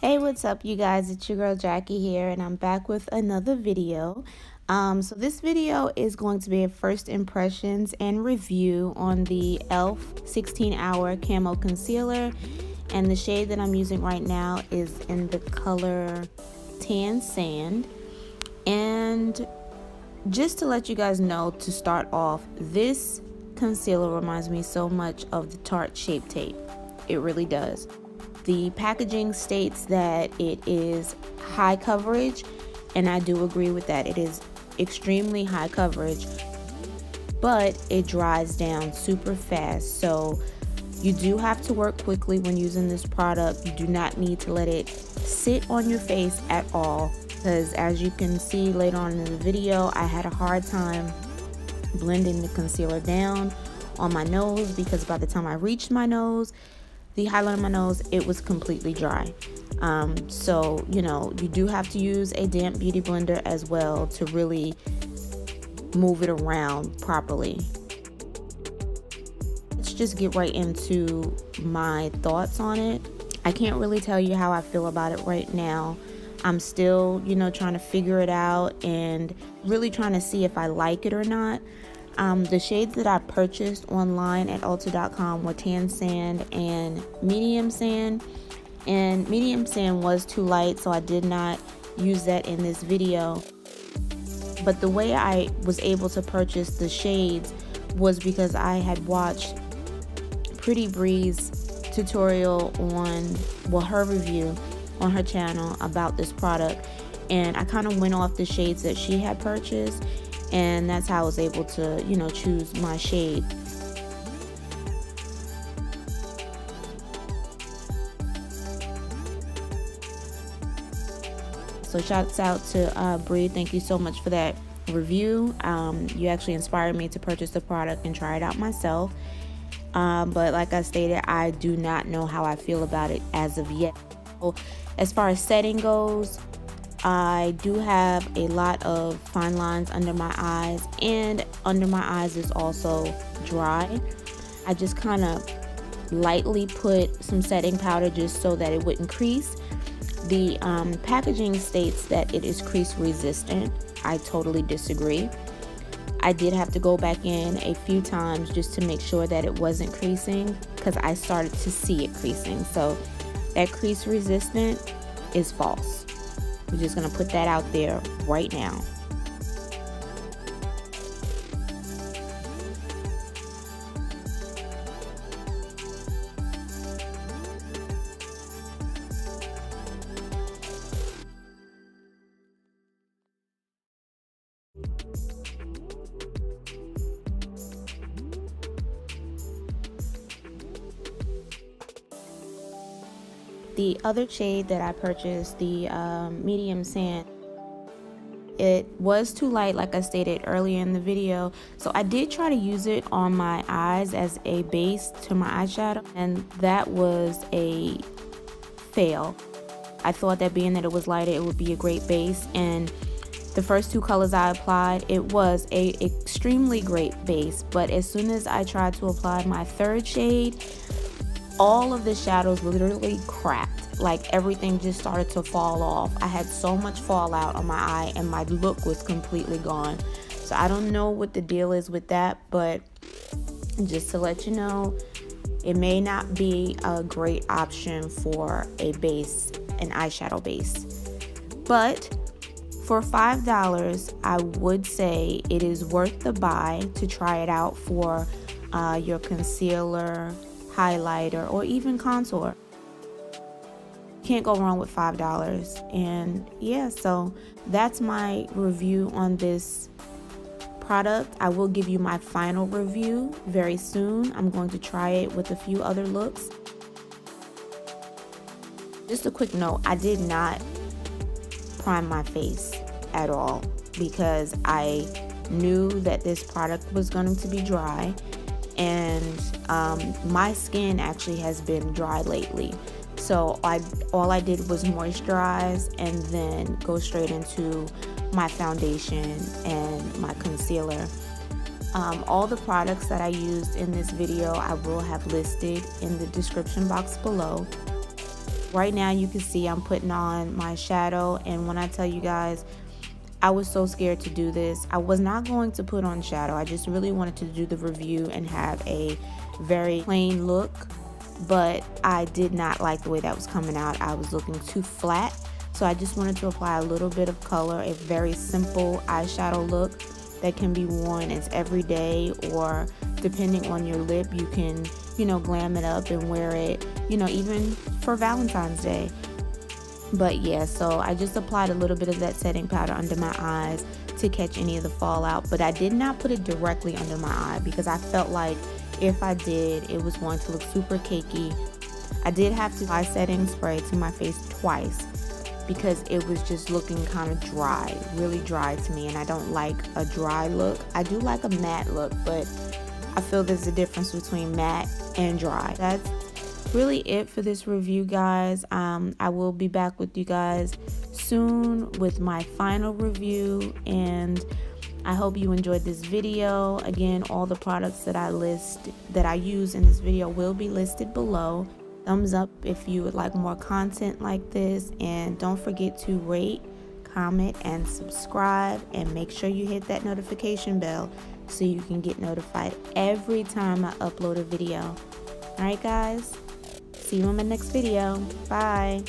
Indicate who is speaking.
Speaker 1: Hey, what's up, you guys? It's your girl Jackie here, and I'm back with another video. So this video is going to be a first impressions and review on the e.l.f. 16-hour Camo Concealer, and the shade that I'm using right now is in the color Tan Sand. And just to let you guys know, to start off, this concealer reminds me so much of the Tarte Shape Tape. It really does. The packaging states that it is high coverage, and I do agree with that. It is extremely high coverage, but it dries down super fast. So you do have to work quickly when using this product. You do not need to let it sit on your face at all, because as you can see later on in the video, I had a hard time blending the concealer down on my nose, because by the time I reached my nose, the highlight of my nose, it was completely dry. So you know, you do have to use a damp beauty blender as well to really move it around properly. Let's just get right into my thoughts on it. I can't really tell you how I feel about it right now. I'm still, you know, trying to figure it out and really trying to see if I like it or not. The shades that I purchased online at Ulta.com were Tan Sand and Medium Sand. And Medium Sand was too light, so I did not use that in this video. But the way I was able to purchase the shades was because I had watched Pretty Bree's tutorial on, well, her review on her channel about this product. And I kind of went off the shades that she had purchased, and that's how I was able to, you know, choose my shade. So shouts out to Bree. Thank you so much for that review. You actually inspired me to purchase the product and try it out myself. But like I stated, I do not know how I feel about it as of yet. So as far as setting goes, I do have a lot of fine lines under my eyes, and under my eyes is also dry. I just kind of lightly put some setting powder just so that it wouldn't crease. The packaging states that it is crease resistant. I totally disagree. I did have to go back in a few times just to make sure that it wasn't creasing, because I started to see it creasing. So that crease resistant is false. We're just going to put that out there right now. The other shade that I purchased, the Medium Sand, it was too light, like I stated earlier in the video. So I did try to use it on my eyes as a base to my eyeshadow, and that was a fail. I thought that being that it was lighter, it would be a great base, and the first two colors I applied, it was a extremely great base. But as soon as I tried to apply my third shade, all of the shadows literally cracked. Like, everything just started to fall off. I had so much fallout on my eye, and my look was completely gone. So I don't know what the deal is with that, but just to let you know, it may not be a great option for a base, an eyeshadow base. But for $5, I would say it is worth the buy to try it out for your concealer, highlighter, or even contour. Can't go wrong with $5. And yeah, so that's my review on this product. I will give you my final review very soon. I'm going to try it with a few other looks. Just a quick note, I did not prime my face at all, because I knew that this product was going to be dry, and my skin actually has been dry lately. So all I did was moisturize and then go straight into my foundation and my concealer. All the products that I used in this video I will have listed in the description box below. Right now you can see I'm putting on my shadow, and when I tell you guys, I was so scared to do this. I was not going to put on shadow. I just really wanted to do the review and have a very plain look, but I did not like the way that was coming out. I was looking too flat, so I just wanted to apply a little bit of color, a very simple eyeshadow look that can be worn as everyday, or depending on your lip, you can, you know, glam it up and wear it, you know, even for Valentine's Day. But yeah, so I just applied a little bit of that setting powder under my eyes to catch any of the fallout, but I did not put it directly under my eye because I felt like if I did, it was going to look super cakey. I did have to apply setting spray to my face twice because it was just looking kind of dry, really dry to me, and I don't like a dry look. I do like a matte look, but I feel there's a difference between matte and dry. That's really it for this review, guys. I will be back with you guys soon with my final review, and I hope you enjoyed this video. Again, all the products that I use in this video will be listed below. Thumbs up if you would like more content like this, and don't forget to rate, comment, and subscribe, and make sure you hit that notification bell so you can get notified every time I upload a video. Alright guys, see you in my next video. Bye.